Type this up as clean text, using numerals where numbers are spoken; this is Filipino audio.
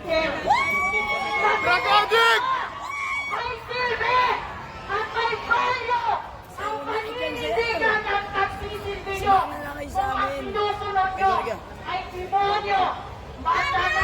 Drag-addict! May silbi at may payo ang paninindigan at pagsisilbi nyo kung ang sinusunod nyo ay demonyo, basta